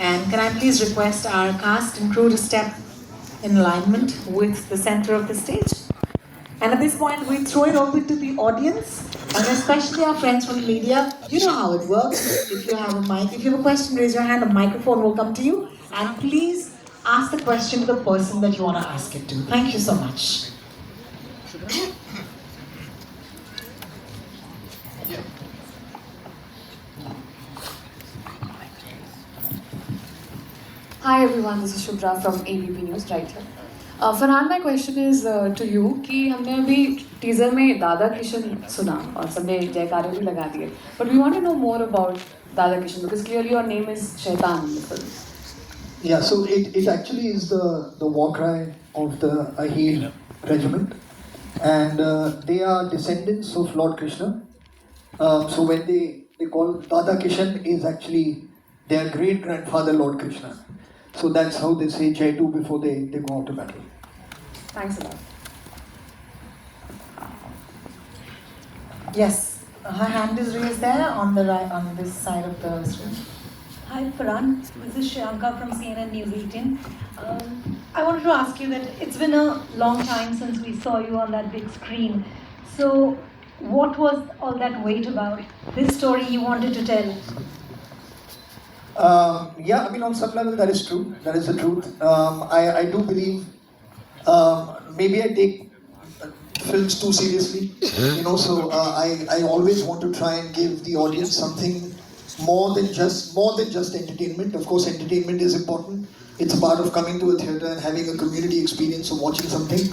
And can I please request our cast and crew to step in alignment with the center of the stage? And at this point, we throw it open to the audience, and especially our friends from the media. You know how it works. If you have a mic, if you have a question, raise your hand, a microphone will come to you. And please ask the question to the person that you want to ask it to. Thank you so much. Hi everyone, this is Shubhra from ABP News right here. Farhan, my question is to you कि हमने अभी teaser में दादा किशन सुना और सबने जयकारे भी लगा दिए. But we want to know more about Dada Kishan because clearly your name is Shaitan in the film. Yeah, so it actually is the war cry of the Ahir regiment, and they are descendants of Lord Krishna. So when they call Dada Kishan is actually their great grandfather Lord Krishna. So that's how they say Jai Tu before they go out to battle. Thanks a lot. Yes, her hand is raised there on the right, on this side of the screen. Hi Farhan, this is Shriyanka from CNN News 18. I wanted to ask you that it's been a long time since we saw you on that big screen. So what was all that wait about? This story you wanted to tell? Yeah, I mean, on some level, that is true. That is the truth. I do believe maybe I take films too seriously, you know. So I always want to try and give the audience something more than just entertainment. Of course, entertainment is important. It's a part of coming to a theatre and having a community experience of watching something.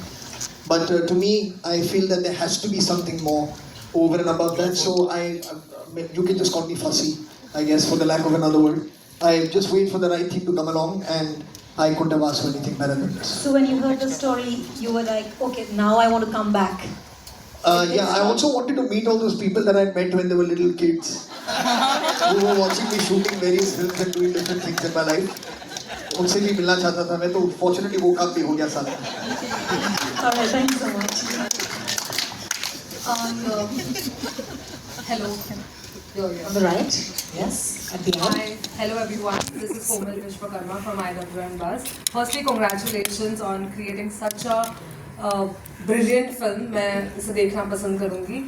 But to me, I feel that there has to be something more over and above that. So you can just call me fussy, I guess, for the lack of another word. I just wait for the right thing to come along, and I couldn't have asked for anything better than this. So when you heard the story, you were like, okay, now I want to come back. Yeah, I also wanted to meet all those people that I met when they were little kids, who were watching me shooting various films and doing different things in my life. उनसे भी मिलना चाहता था मैं, तो fortunately वो काम भी हो गया साथ में. All right, thank you so much. Hello. On the right, yes, at the end. Hi, hello everyone. This is Komal Vishwakarma from IW and Buzz. Firstly, congratulations on creating such a brilliant film. मैं इसे देखना पसंद करूँगी.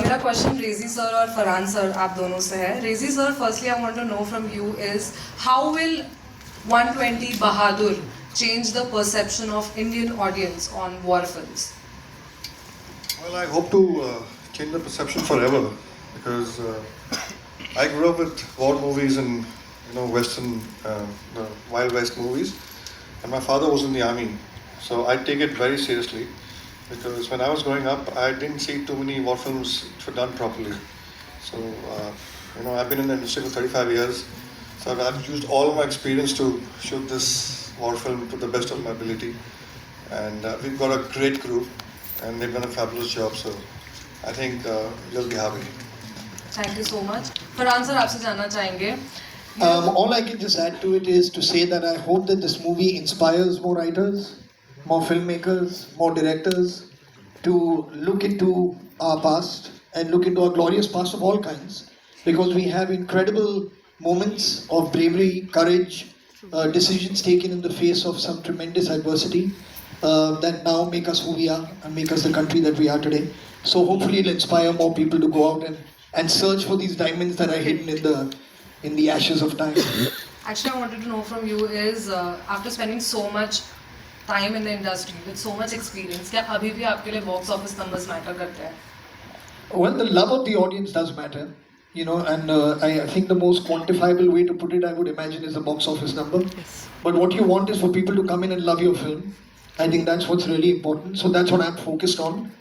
मेरा question रेजी sir और Farhan sir आप दोनों से है. रेजी sir, firstly I want to know from you is how will 120 Bahadur change the perception of Indian audience on war films? Well, I hope to change the perception forever, because I grew up with war movies and Western, the Wild West movies, and my father was in the army, so I take it very seriously. Because when I was growing up, I didn't see too many war films which were done properly. So I've been in the industry for 35 years, so I've used all of my experience to shoot this war film to the best of my ability, and we've got a great crew, and they've done a fabulous job. So I think you'll be happy. Thank you so much. Farhan sir आपसे जानना चाहेंगे. All I can just add to it is to say that I hope that this movie inspires more writers, more filmmakers, more directors to look into our past and look into our glorious past of all kinds, because we have incredible moments of bravery, courage, decisions taken in the face of some tremendous adversity that now make us who we are and make us the country that we are today. So hopefully it'll inspire more people to go out and search for these diamonds that are hidden in the ashes of time. Actually, I wanted to know from you is after spending so much time in the industry with so much experience, क्या अभी भी आपके लिए box office numbers matter करते हैं? Well, the love of the audience does matter, and I think the most quantifiable way to put it, I would imagine, is the box office number. Yes. But what you want is for people to come in and love your film. I think that's what's really important. So that's what I'm focused on.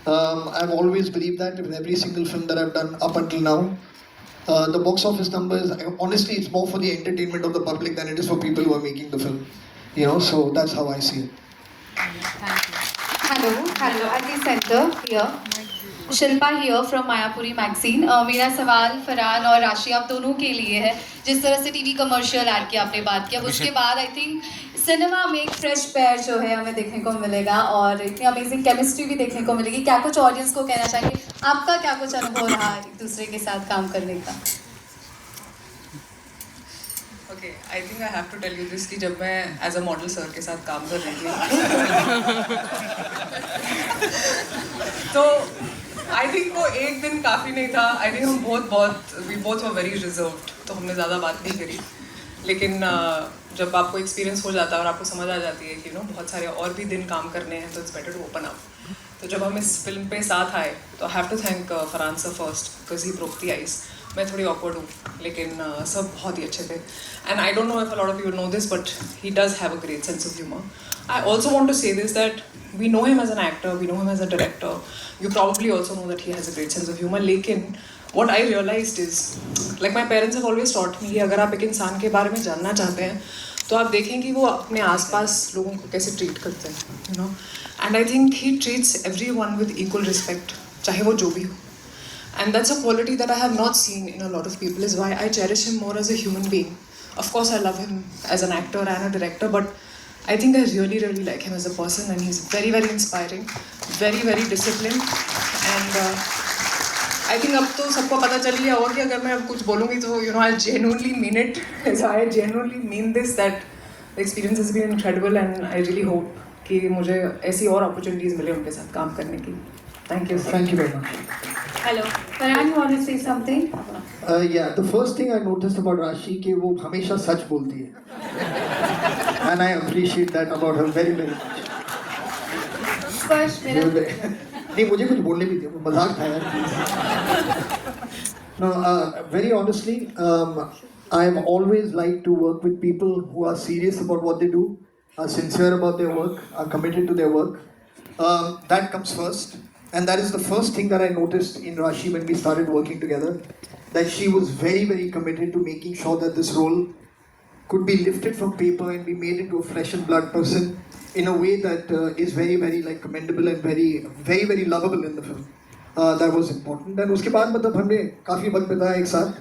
I've always believed that with every single film that I've done up until now. The box office numbers, honestly, it's more for the entertainment of the public than it is for people who are making the film. So that's how I see it. Hello, at the center here. Shilpa here from Mayapuri magazine. मेरा सवाल फरहान और राशि आप दोनों के लिए है. जिस तरह से टीवी कमर्शियल ऐड की आपने बात किया, उसके बाद आई थिंक सिनेमा में एक फ्रेश पेयर जो है हमें देखने को मिलेगा और इतनी अमेजिंग केमिस्ट्री भी देखने को मिलेगी. क्या कुछ ऑडियंस को कहना चाहिए? आपका क्या कुछ अनुभव रहा एक दूसरे के साथ काम करने का? Okay, I think I have to tell you this कि जब मैं as a model sir के साथ काम कर रही थी तो I think वो एक दिन काफ़ी नहीं था. I think हम we both were very reserved, तो हमने ज़्यादा बात नहीं करी. लेकिन जब आपको एक्सपीरियंस हो जाता है और आपको समझ आ जाती है कि बहुत सारे और भी दिन काम करने हैं तो it's better to open up. तो जब हम इस फिल्म पे साथ आए तो I have to thank Farhan sir first because he broke the ice. मैं थोड़ी ऑकवर्ड हूँ लेकिन सब बहुत ही अच्छे थे. And I don't know if a lot of you know this but he does have a great sense of humour. I also want to say this that we know him as an actor, we know him as a director. You probably also know that he has a great sense of humor. लेकिन what I realized is, like my parents have always taught me कि अगर आप एक इंसान के बारे में जानना चाहते हैं तो आप देखें कि वो अपने आसपास लोगों को कैसे ट्रीट करते हैं, And I think he treats everyone with equal respect, चाहे वो जो भी हो. And that's a quality that I have not seen in a lot of people, is why I cherish him more as a human being. Of course, I love him as an actor and a director, but I think I really, really like him as a person, and he's very, very inspiring, very, very disciplined, and I think अब तो सबको पता चल गया होगा कि अगर मैं अब कुछ बोलूँगी तो I genuinely mean it. So I genuinely mean this, that the experience has been incredible, and I really hope कि मुझे ऐसी और opportunities मिले उनके साथ काम करने की. Thank you. Thank you very much. Hello. Farhan, you want to say something? Yeah, the first thing I noticed about Rashi कि वो हमेशा सच बोलती है. And I appreciate that about her very, very much. First, नहीं मुझे कुछ बोलने भी दिया, वो मजाक था यार. No, very honestly, I've always liked to work with people who are serious about what they do, are sincere about their work, are committed to their work. That comes first. And that is the first thing that I noticed in Rashi when we started working together, that she was very, very committed to making sure that this role could be lifted from paper and be made into a flesh and blood person in a way that is very, very commendable and very, very, very lovable in the film. That was important. And उसके बाद मतलब हमने काफ़ी वक्त बिताया एक साथ.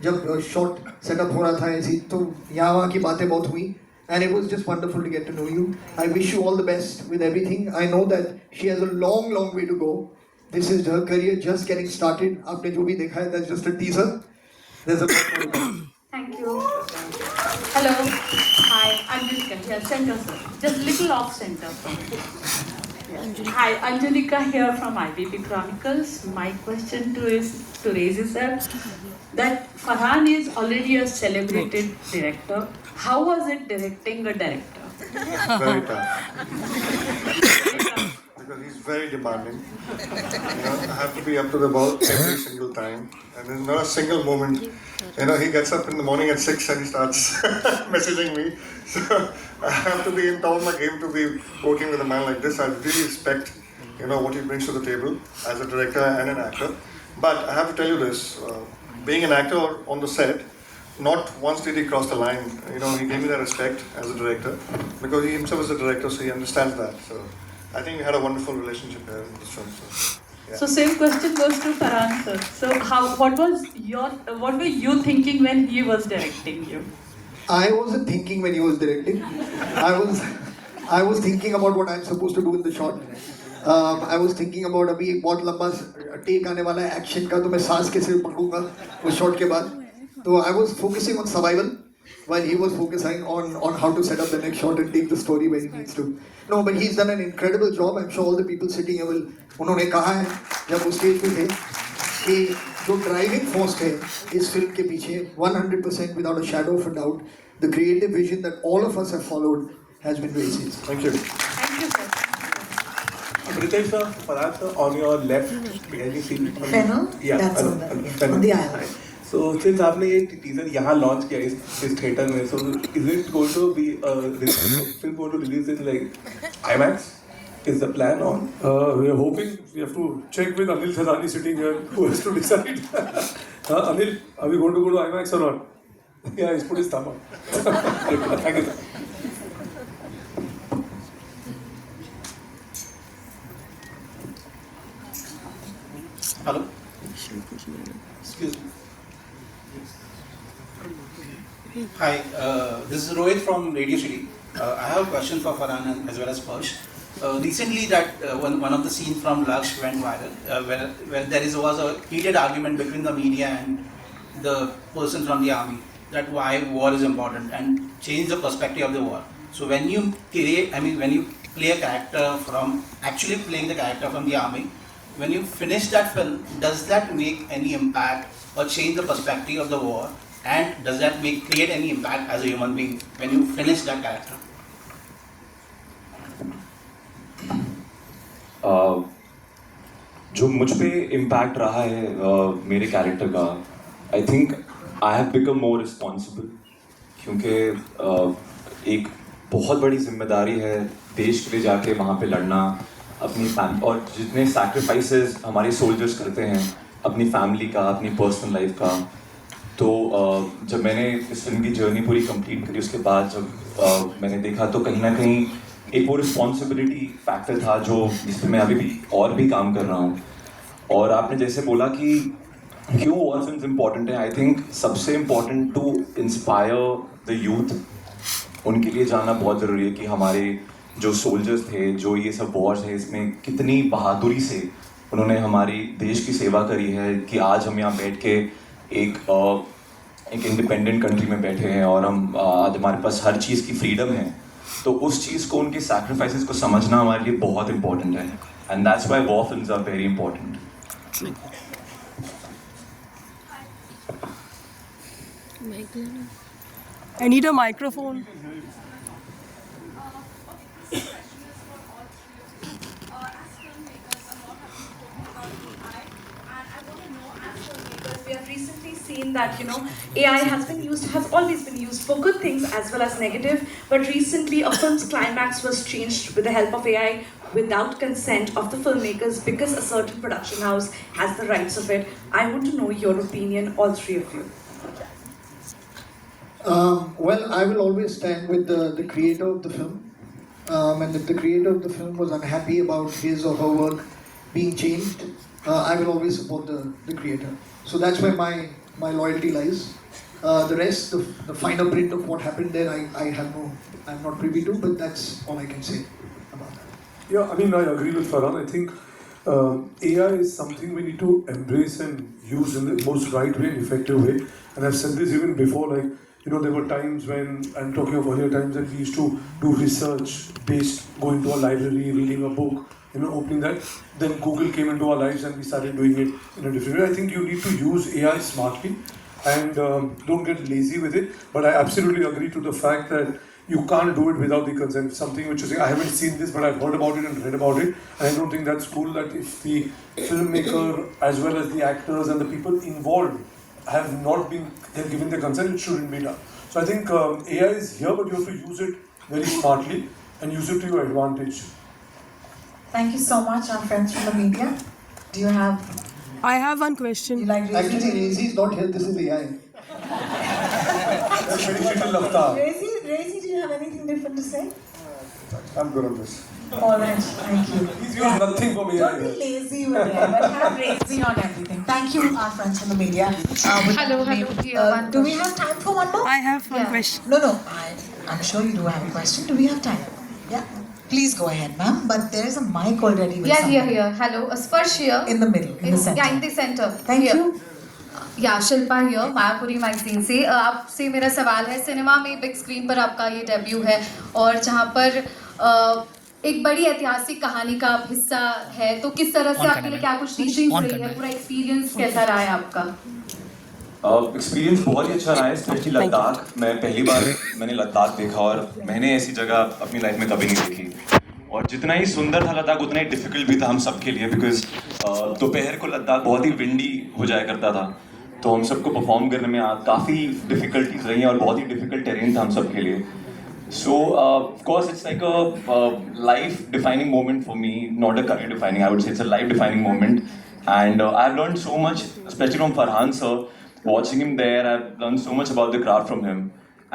जब short setup हो रहा था ऐसी तो यहाँ वहाँ की बातें बहुत हुई. And it was just wonderful to get to know you. I wish you all the best with everything. I know that she has a long, long way to go. This is her career just getting started. आपने जो भी देखा है, that's just a teaser. There's a lot more to come. thank you. Hello. Hi, Anjalika here, center sir. Just little off center. Hi, Anjalika here from IBP Chronicles. My question to raise is that Farhan is already a celebrated director. How was it directing a director? Very tough. Because he's very demanding. I have to be up to the ball every single time. And there's not a single moment. He gets up in the morning at 6 and he starts messaging me. So I have to be in top of my game to be working with a man like this. I really respect, what he brings to the table as a director and an actor. But I have to tell you this, being an actor on the set, not once did he cross the line. He gave me that respect as a director because he himself is a director, so he understands that. So I think we had a wonderful relationship there in this film. So, yeah. So same question goes to Farhan sir. So what were you thinking when he was directing you? I wasn't thinking when he was directing. I was thinking about what I'm supposed to do in the shot. I was thinking about अभी एक बहुत लंबा take आने वाला है action का, तो मैं सांस कैसे पकड़ूंगा उस शॉट के बाद. So I was focusing on survival while he was focusing on how to set up the next shot and take the story where he needs to. No, but he's done an incredible job. I'm sure all the people sitting here will. उन्होंने कहा है जब उस stage पे थे कि जो driving force है इस फिल्म के पीछे 100% without a shadow of a doubt, the creative vision that all of us have followed has been very serious. Thank you. Thank you sir. British sir, Farhan sir, on your left, can you see? Fennel? Yeah, That's on the aisle. So since आपने ये teaser यहाँ launch किया इस theater में, so is it going to be film going to release in IMAX? Is the plan on? We are hoping. We have to check with Anil Thadani sitting here, who has to decide. Anil, are we going to go to IMAX or not? Yeah, he's put his thumb up. Thank you. Hello? Excuse me. Hi, this is Rohit from Radio City. I have a question for Farhan as well as Persh. Recently, one of the scenes from Laksh went viral, where was a heated argument between the media and the person from the army. that why war is important and change the perspective of the war. So when you when you play a character from actually playing the character from the army, when you finish that film, does that make any impact or change the perspective of the war? And does that create any impact as a human being when you finish that character? जो मुझ पे impact रहा है मेरे character का, I think I have become more responsible, क्योंकि एक बहुत बड़ी जिम्मेदारी है देश के लिए जाके वहाँ पे लड़ना, अपनी फैमिली और जितने सैक्रिफाइसेस हमारे सोल्जर्स करते हैं अपनी फैमिली का, अपनी पर्सनल लाइफ का। तो जब मैंने इस फिल्म की जर्नी पूरी कंप्लीट करी, उसके बाद जब मैंने देखा तो कहीं ना कहीं एक वो रिस्पॉन्सिबिलिटी फैक्टर था जो जिस पर मैं अभी भी और भी काम कर रहा हूँ। और आपने जैसे बोला कि क्यों वॉर फिल्म्स इम्पॉर्टेंट है, आई थिंक सबसे important to inspire the youth, उनके लिए जानना बहुत ज़रूरी है कि हमारे जो सोल्जर्स थे, जो ये सब वॉर्स है, इसमें कितनी बहादुरी से उन्होंने हमारी देश की सेवा करी है कि आज हम यहाँ बैठ के एक इंडिपेंडेंट कंट्री में बैठे हैं और हम आज हमारे पास हर चीज़ की फ्रीडम है। तो उस चीज़ को, उनके सैक्रिफाइसेस को समझना हमारे लिए बहुत इंपॉर्टेंट है, and that's why war films are very important. I need a microphone. We have recently seen that AI has always been used for good things as well as negative. But recently, a film's climax was changed with the help of AI without consent of the filmmakers because a certain production house has the rights of it. I want to know your opinion, all three of you. Well, I will always stand with the creator of the film. And if the creator of the film was unhappy about his or her work being changed, I will always support the creator. So that's where my loyalty lies. The rest, the finer print of what happened there, I'm not privy to, but that's all I can say about that. Yeah, I mean, I agree with Farhan. I think AI is something we need to embrace and use in the most right way and effective way. And I've said this even before, like, there were times when, I'm talking of earlier times, that we used to do research based, going to a library, reading a book, opening that. Then Google came into our lives and we started doing it in a different way. I think you need to use AI smartly and don't get lazy with it. But I absolutely agree to the fact that you can't do it without the consent. Something which you say, I haven't seen this, but I've heard about it and read about it. And I don't think that's cool that if the filmmaker as well as the actors and the people involved have not been given the consent, it shouldn't be done. So I think AI is here, but you have to use it very smartly and use it to your advantage. Thank you so much, our friends from the media. Do you have? I have one question. You like Actually, Razi is not here, this is AI. Razi, do you have anything different to say? I'm good on this. All right, thank you. He's used nothing for me. Don't be lazy with it, but have Razi on everything. Thank you, our friends from the media. Hello. Do we have time for one more? I have one question. No. I'm sure you do have a question. Do we have time? Yeah. Please go ahead, ma'am. But there is a mic already with someone. Here. Hello, Sparsh here. In the middle, in the center. Yeah, in the center. Thank Here. you. या Shilpa here Mayapuri magazine से आपसे मेरा सवाल है, cinema में big screen पर आपका ये डेब्यू है और जहाँ पर एक बड़ी ऐतिहासिक कहानी का आप हिस्सा है, तो किस तरह से आपके लिए क्या कुछ टीचिंग्स रही है, पूरा एक्सपीरियंस कैसा रहा है आपका? एक्सपीरियंस बहुत ही अच्छा रहा है, स्पेशली लद्दाख। मैं पहली बार मैंने लद्दाख देखा और मैंने ऐसी जगह अपनी लाइफ में कभी नहीं देखी। और जितना ही सुंदर था लद्दाख, उतना ही डिफिकल्ट भी था हम सब के लिए, बिकॉज दोपहर को लद्दाख बहुत ही विंडी हो जाया करता था, तो हम सबको परफॉर्म करने में काफ़ी डिफ़िकल्टीज रही हैं और बहुत ही डिफ़िकल्ट टेरेन था हम सब के लिए। सो of course it's like a life defining moment for me, not a career defining, I would say it's a life defining moment, and I have learned so much, specially from Farhan sir, watching him there, I've learned so much about the craft from him,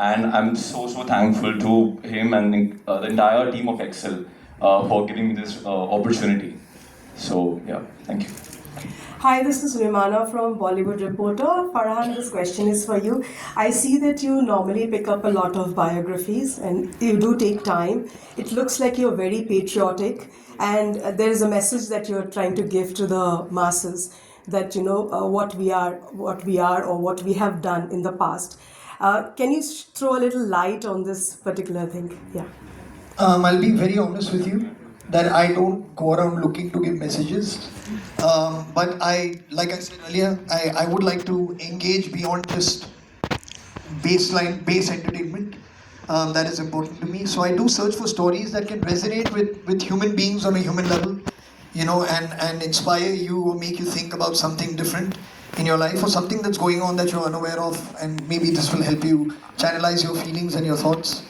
and I'm so thankful to him and the entire team of Excel for giving me this opportunity. So yeah, thank you. Hi, this is Rimana from Bollywood Reporter. Farhan, this question is for you. I see that you normally pick up a lot of biographies and you do take time. It looks like you're very patriotic and there is a message that you're trying to give to the masses, that what we are or what we have done in the past. Can you throw a little light on this particular thing? Yeah. I'll be very honest with you that I don't go around looking to give messages. But like I said earlier, I would like to engage beyond just base entertainment. That is important to me. So I do search for stories that can resonate with human beings on a human level, and inspire you or make you think about something different in your life or something that's going on that you're unaware of, and maybe this will help you channelize your feelings and your thoughts.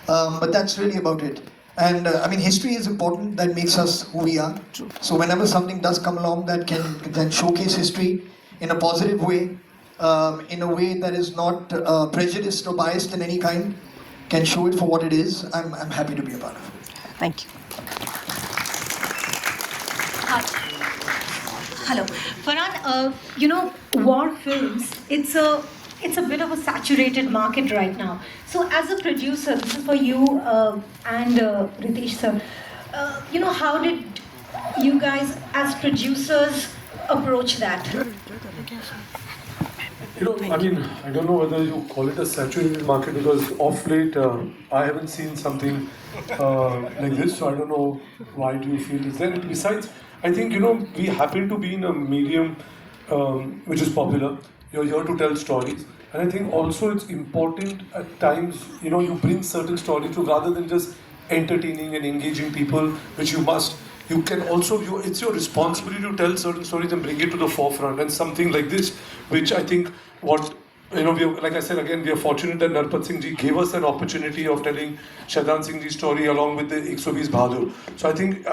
But that's really about it. And I mean, history is important. That makes us who we are. So whenever something does come along that can showcase history in a positive way, in a way that is not prejudiced or biased in any kind, can show it for what it is, I'm happy to be a part of it. Thank you. Hello, Farhan. War films. It's a bit of a saturated market right now. So, as a producer, this is for you and Ritesh sir. How did you guys, as producers, approach that? I mean, I don't know whether you call it a saturated market because of late I haven't seen something like this, so I don't know why do you feel it's there. And besides, I think, we happen to be in a medium which is popular. You're here to tell stories. And I think also it's important at times, you bring certain stories to rather than just entertaining and engaging people, which you must. You can also, it's your responsibility to tell certain stories and bring it to the forefront. And something like this, which I think like I said again, we are fortunate that Narpat Singh Ji gave us an opportunity of telling Shaitan Singh Ji's story along with the 120 Bahadur. So I think,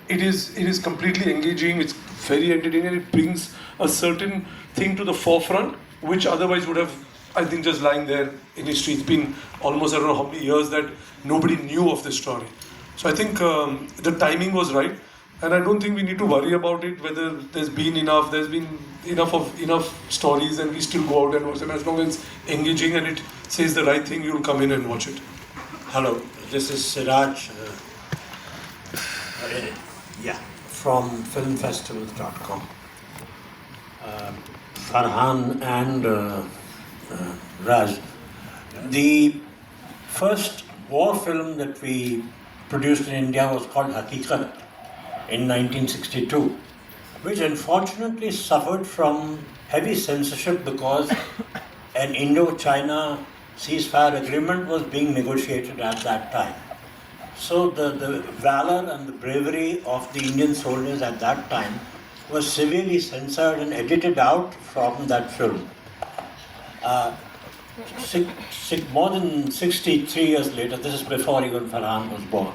it is completely engaging, it's very entertaining, it brings a certain thing to the forefront, which otherwise would have, I think, just lying there in history. It's been almost, I don't know how many years that nobody knew of this story. So I think the timing was right, and I don't think we need to worry about it, whether there's been enough stories and we still go out and watch them. As long as it's engaging and it says the right thing, you'll come in and watch it. Hello, this is Siraj from filmfestivals.com. Farhan and Raj, the first war film that we produced in India was called Haqiqat in 1962, which unfortunately suffered from heavy censorship because an Indo-China ceasefire agreement was being negotiated at that time. So the valor and the bravery of the Indian soldiers at that time was severely censored and edited out from that film. More than 63 years later, this is before even Farhan was born.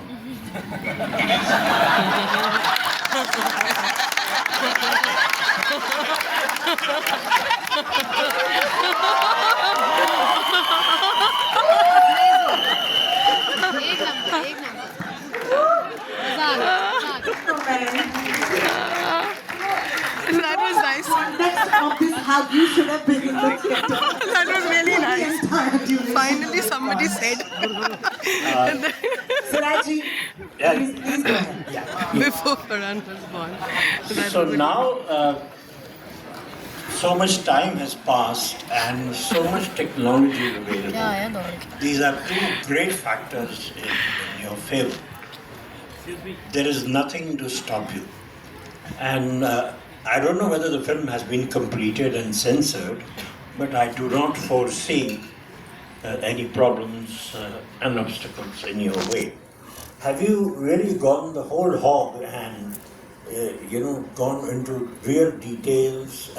That was nice. Context of this hug, you should have been in the theater. That was really nice. Finally, somebody said. Siraji, please go ahead. Before Farhan was born. So now, so much time has passed and so much technology is available. These are two great factors in your favor. There is nothing to stop you. And I don't know whether the film has been completed and censored, but I do not foresee any problems and obstacles in your way. Have you really gone the whole hog and gone into real details